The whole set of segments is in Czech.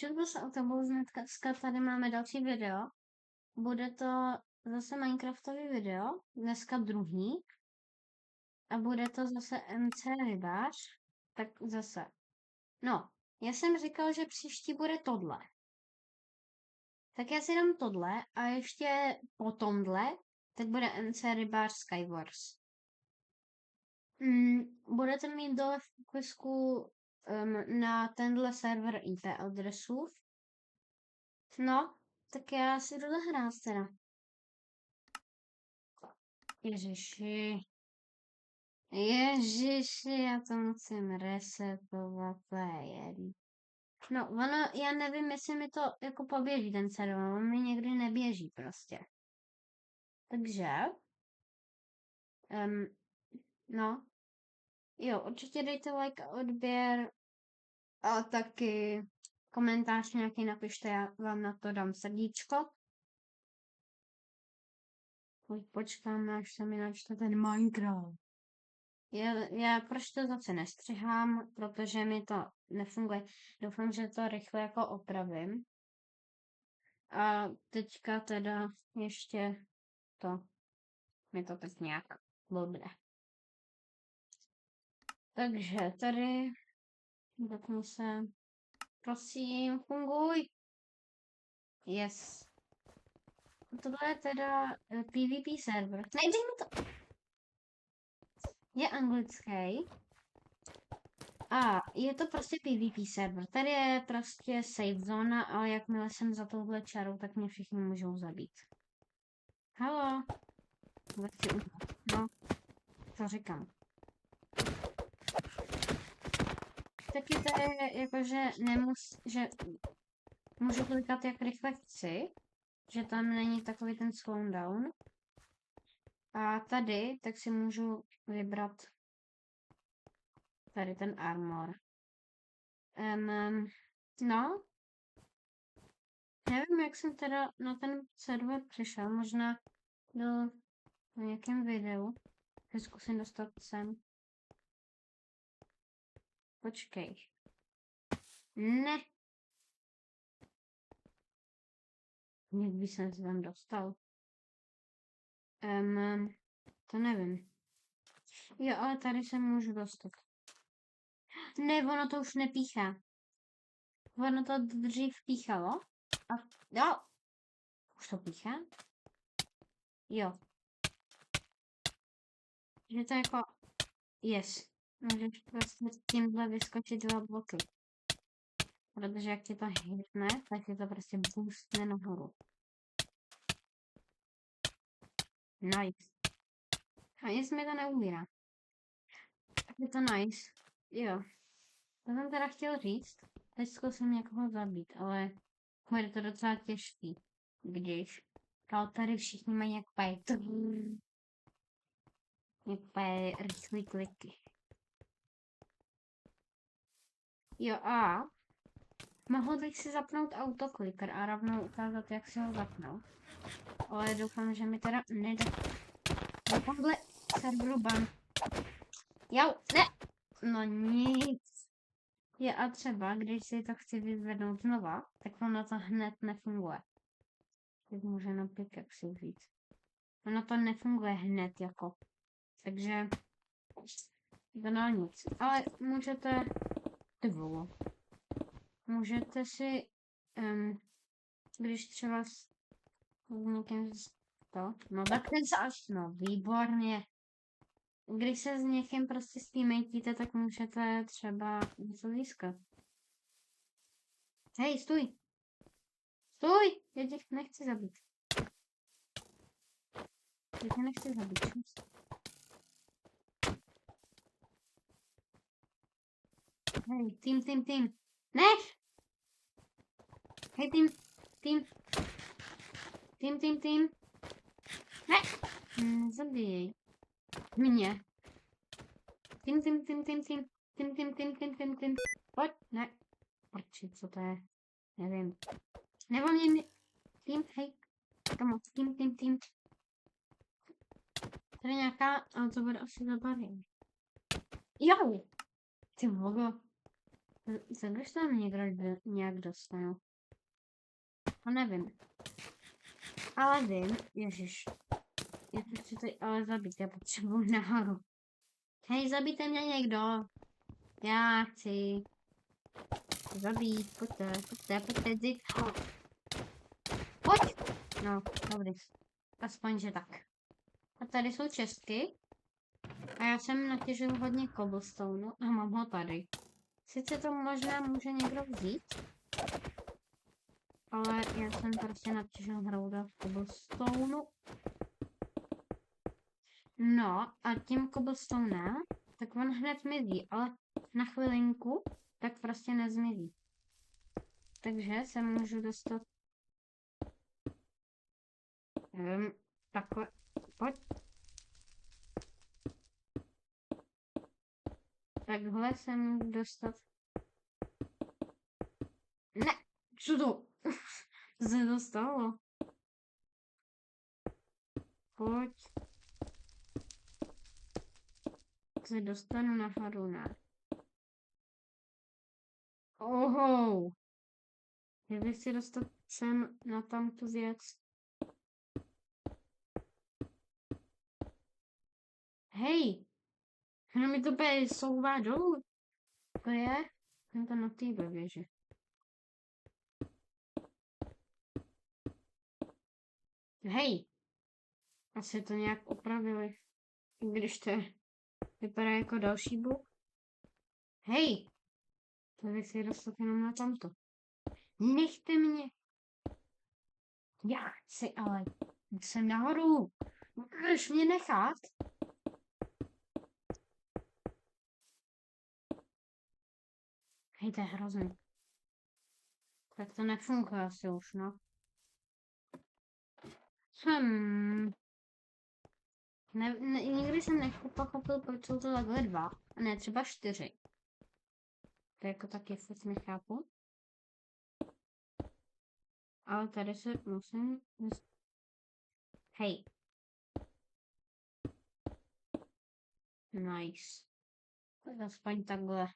Četl se o tebou dneska tady máme další video. Bude to zase Minecraftový video, dneska druhý. A bude to zase MC rybář. Tak zase. No, já jsem říkal, že příští bude tohle. Tak já si dám tohle a ještě po tomhle, tak bude MC rybář Skywars. Budete mít dole v popisku na tenhle server IP adresu. No, tak já si jdu zahrát teda. Ježiši, já to musím resetovat, to je jedno. No, ono, já nevím, jestli mi to jako poběží ten server, on mi někdy neběží prostě. Takže, no, jo, určitě dejte like a odběr a taky komentář nějaký napište, já vám na to dám srdíčko. Počkám, až se mi načte ten Minecraft. Já proč to zase nestřihám, protože mi to nefunguje. Doufám, že to rychle jako opravím. A teďka teda ještě mi to tak nějak blbne. Takže tady dotknu se. Prosím, funguj. Yes. Tohle je teda PvP server. Nejdej mi to. Je anglický. A je to prostě PvP server. Tady je prostě safe zóna, ale jakmile jsem za touhle čarou, tak mě všichni můžou zabít. Halo. No, co říkám. Taky tady je jakože že můžu klikat jak rychle chci, že tam není takový ten slowdown. A tady, tak si můžu vybrat tady ten armor. No. Nevím, jak jsem teda na ten server přišel, možná byl na nějakém videu, že zkusím dostat sem. Počkej. Ne. Jak by jsem se tam dostal? To nevím. Jo, ale tady se můžu dostat. Ne, ono to už nepíchá. Ono to dřív píchalo. A jo. Už to píchá? Jo. Že to jako... Yes. Můžeš prostě tímhle vyskočit 2 bloky. Protože jak ti to hitne, tak ti to prostě boostne nahoru. Nice. A jestli mi to neumírá. Tak je to nice. Jo. To jsem teda chtěl říct. Teď zkusím někoho zabít, ale bude to docela těžký. Když tady všichni mají nějaké rychlý kliky. Jo a mohl bych si zapnout autokliker a rovnou ukázat, jak si ho zapnout. Ale doufám, že mi teda nejde. Na tomhle serveru ban. Jo, ne! No nic. Je a třeba, když si to chci vyzvednout znova, tak ono to hned nefunguje. Teď může na pickaxe říct. Ono to nefunguje hned jako. Takže to na nic. Ale můžete... Ty vole. Můžete si... když třeba s někým to... No tak ten zas, no výborně. Když se s někým prostě steamatíte, tak můžete třeba něco získat. Hej, stůj! Stůj! Já tě nechci zabít. Já tě nechci zabít. Hej, tým. Ne! Hej, tým. Ne! Zabijej. Mě. Tým. Pojď, ne. Proč, co to je? Nevím. Nebo mě... Tým, hej. Kamo, tým. Tady nějaká, ale to bude asi zabavění. Jo! Ty vogo. Když tam někdo nějak dostanu. To nevím. Ale vím, ježiš. Já to chci tady ale zabít, já potřebuji nahoru. Hej, zabijte mě někdo. Já chci zabít, pojďte, jdi. Pojď! No, dobrý. Aspoň, že tak. A tady jsou čestky. A já jsem natěžil hodně cobblestone a mám ho tady. Sice to možná může někdo vzít, ale já jsem prostě natěžil hrouda cobblestone. No a tím cobblestonem, tak on hned mizí, ale na chvilinku tak prostě nezmizí. Takže se můžu dostat takhle, pojď. Takhle se můžu dostat. Ne, co to? Se dostalo. Pojď. Se dostanu nahoru, ne? Oho. Kdybych si dostat sem na tamtu věc. Hej! Ono mi to bude souvá dolů. To je? Jsem to na té věži. Hej! Asi to nějak opravili. I když to vypadá jako další bug. Hej! To bych si dostat jenom na tamto. Nechte mě! Já chci, ale jsem nahoru. Můžeš mě nechat? Hej, to je hrozný. Tak to nefunguje asi už, no. Nikdy jsem nepochopil, proč jsou to takhle 2, a ne třeba 4. To jako taky furt nechápu. Ale tady se musím... Hej. Nice. Tak aspoň takhle.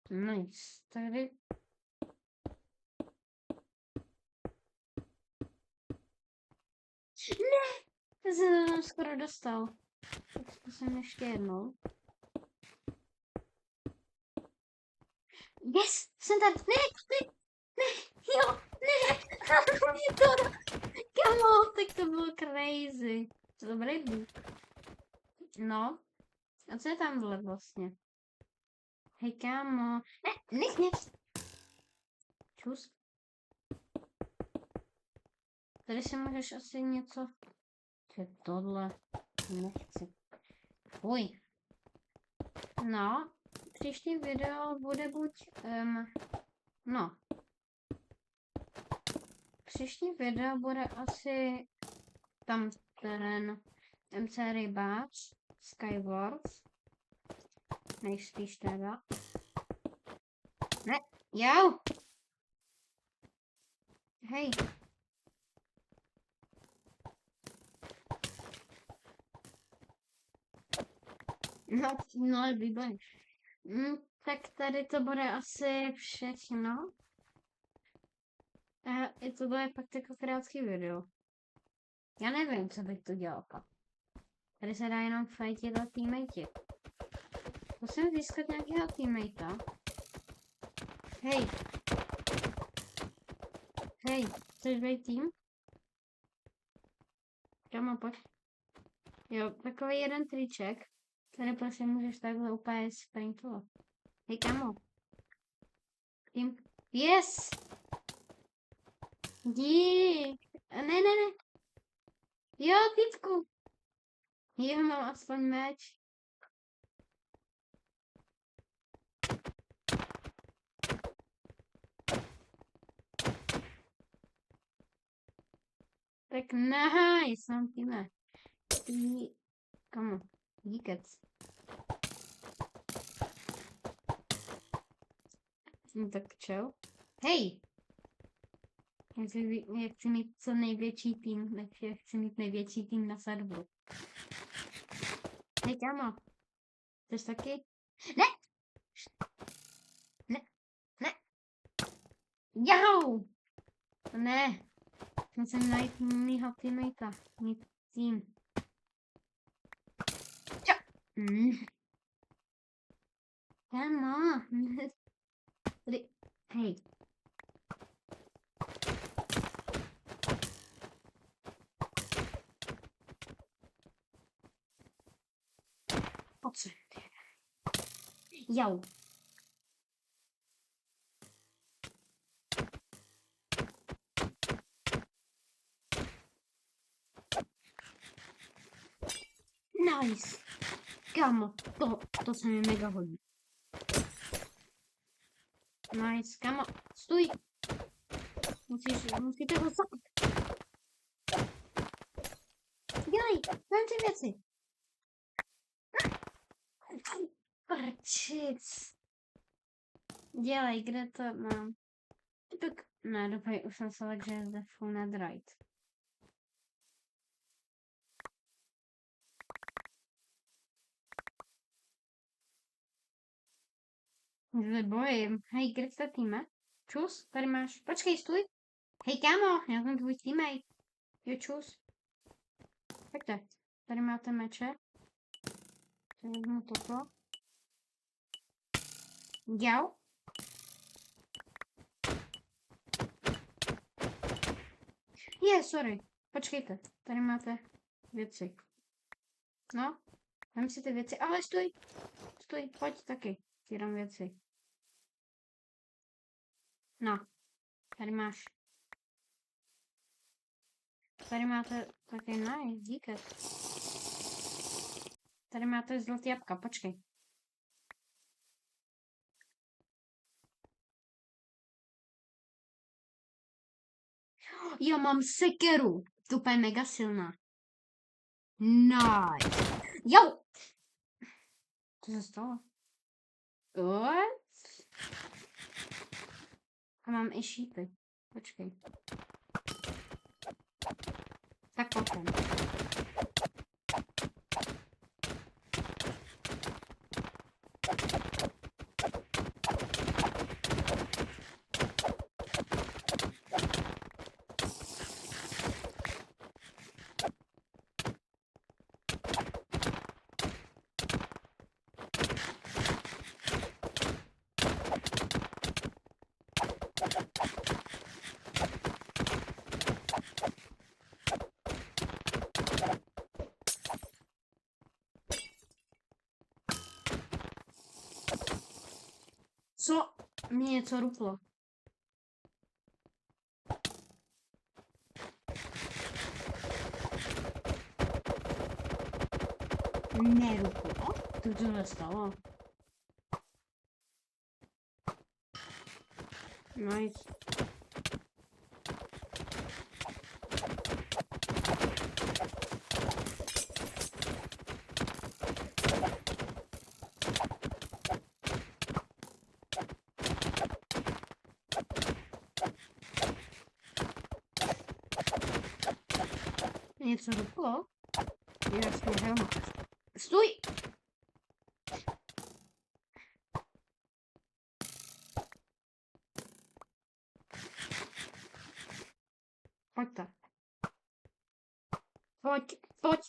Nice. Tady... Ne! Já jsem to skoro dostal. Tak zkusím ještě jednou. Yes! Jsem tady! Ne! Jo! Ne! To... Kamo, tak to bylo crazy. To dobrý bůh. No. A co je tam vle vlastně? Hej, kámo. Ne, nech mě. Čus. Tady si můžeš asi něco... Co je tohle? Nechci. Fuj. No. Příští video bude buď... no. Příští video bude asi... Tam ten... MC Rybář. Skywars. Nejspíš teda. Ne, jau! Hej. No, výborně. Tak tady to bude asi všechno. I to bude fakt jako krátký video. Já nevím, co bych to dělal pak. Tady se dá jenom fajtit a teammate. Musím získat nějakého teammatea. Hej. Hej, chceš být tým? Kamo, pojď. Jo, takový jeden triček. Tady prostě můžeš takhle úplně sprintovat. Hej, kamo. Tým. Yes! Dík. Ne. Jo, týpku. Jo, mám aspoň meč. Tak nice, mám týme. Kamo, díkec. No tak čau. Hej! Já chci mít co největší tým, já chci mít největší tým na serveru. Hej, kámo. Chceš taky? Ne! Jau! Ne. Musím najít mýho teammatea. Mý tým. Čau. Kámo. Tady. Hej. Pojď se. Jau. Nice. Kámo, to se mi mega hodí. Nice, kámo, stůj. Musíte ho zapít. Dělej, vem ty věci. Prčic. Dělej, kde to mám? Tak, ne, doufaj, už jsem se lekl, že je zde full netherite. Se bojím. Hej, kde jste týme? Čus, tady máš. Počkej, stůj. Hej, kámo, já jsem tvůj teammate. Jo, čus. Pojďte, tady máte meče. Vezmu toto. Jau. Sorry. Počkejte, tady máte věci. No, vem si ty věci, ale stůj. Stůj, pojď taky. Ti dám věci. No, tady máš. Tady máte taky nice, díky. Tady máte zlatý jabka, počkej. Já mám sekeru. To je mega silná. Nice. Jo. Co se stalo? What? A mám i šípy. Počkej. Tak potom. Co? Mě něco ruplo. Neruplo? To co se stalo? Nice. Něco ruplo? Jasně, helma. Stůj! Pojďte. Pojď.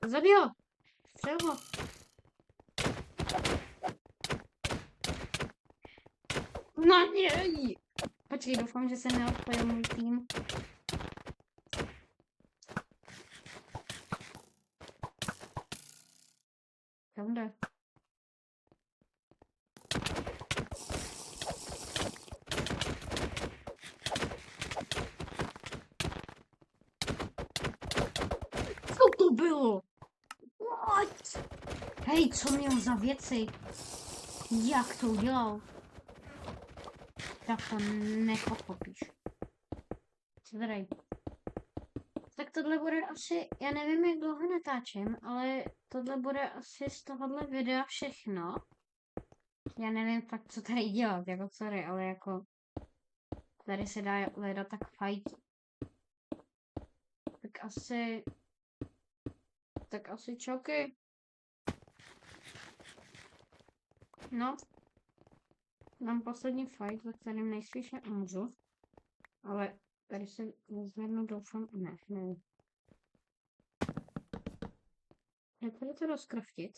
Zabij ho. Střel ho. No něj! Počkej, doufám, že se neodpojil můj tým. Kam jde? Co to bylo? What? Hej, co měl za věci? Jak to udělal? Tak to nepochopíš. Co tady? Tak tohle bude asi, já nevím, jak dlouho natáčím, ale tohle bude asi z tohohle videa všechno. Já nevím fakt, co tady dělat, jako sorry, ale jako tady se dá hledat tak fajt. Tak asi čoky. No. mám poslední fight, ve kterém nejspíš umřu. Ale tady se nezvednu, doufám, ne, nevím. Jak tady to rozkraftit?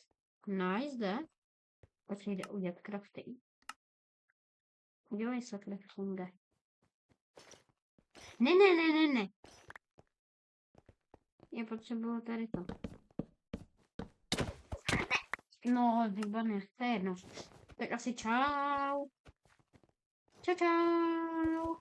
Nice, jde. Počkej, jde udělat crafting. Udělej se crafting. Ne. Já potřebuju tady to. No, výborně, to je jedno. Tak asi čau. Čau.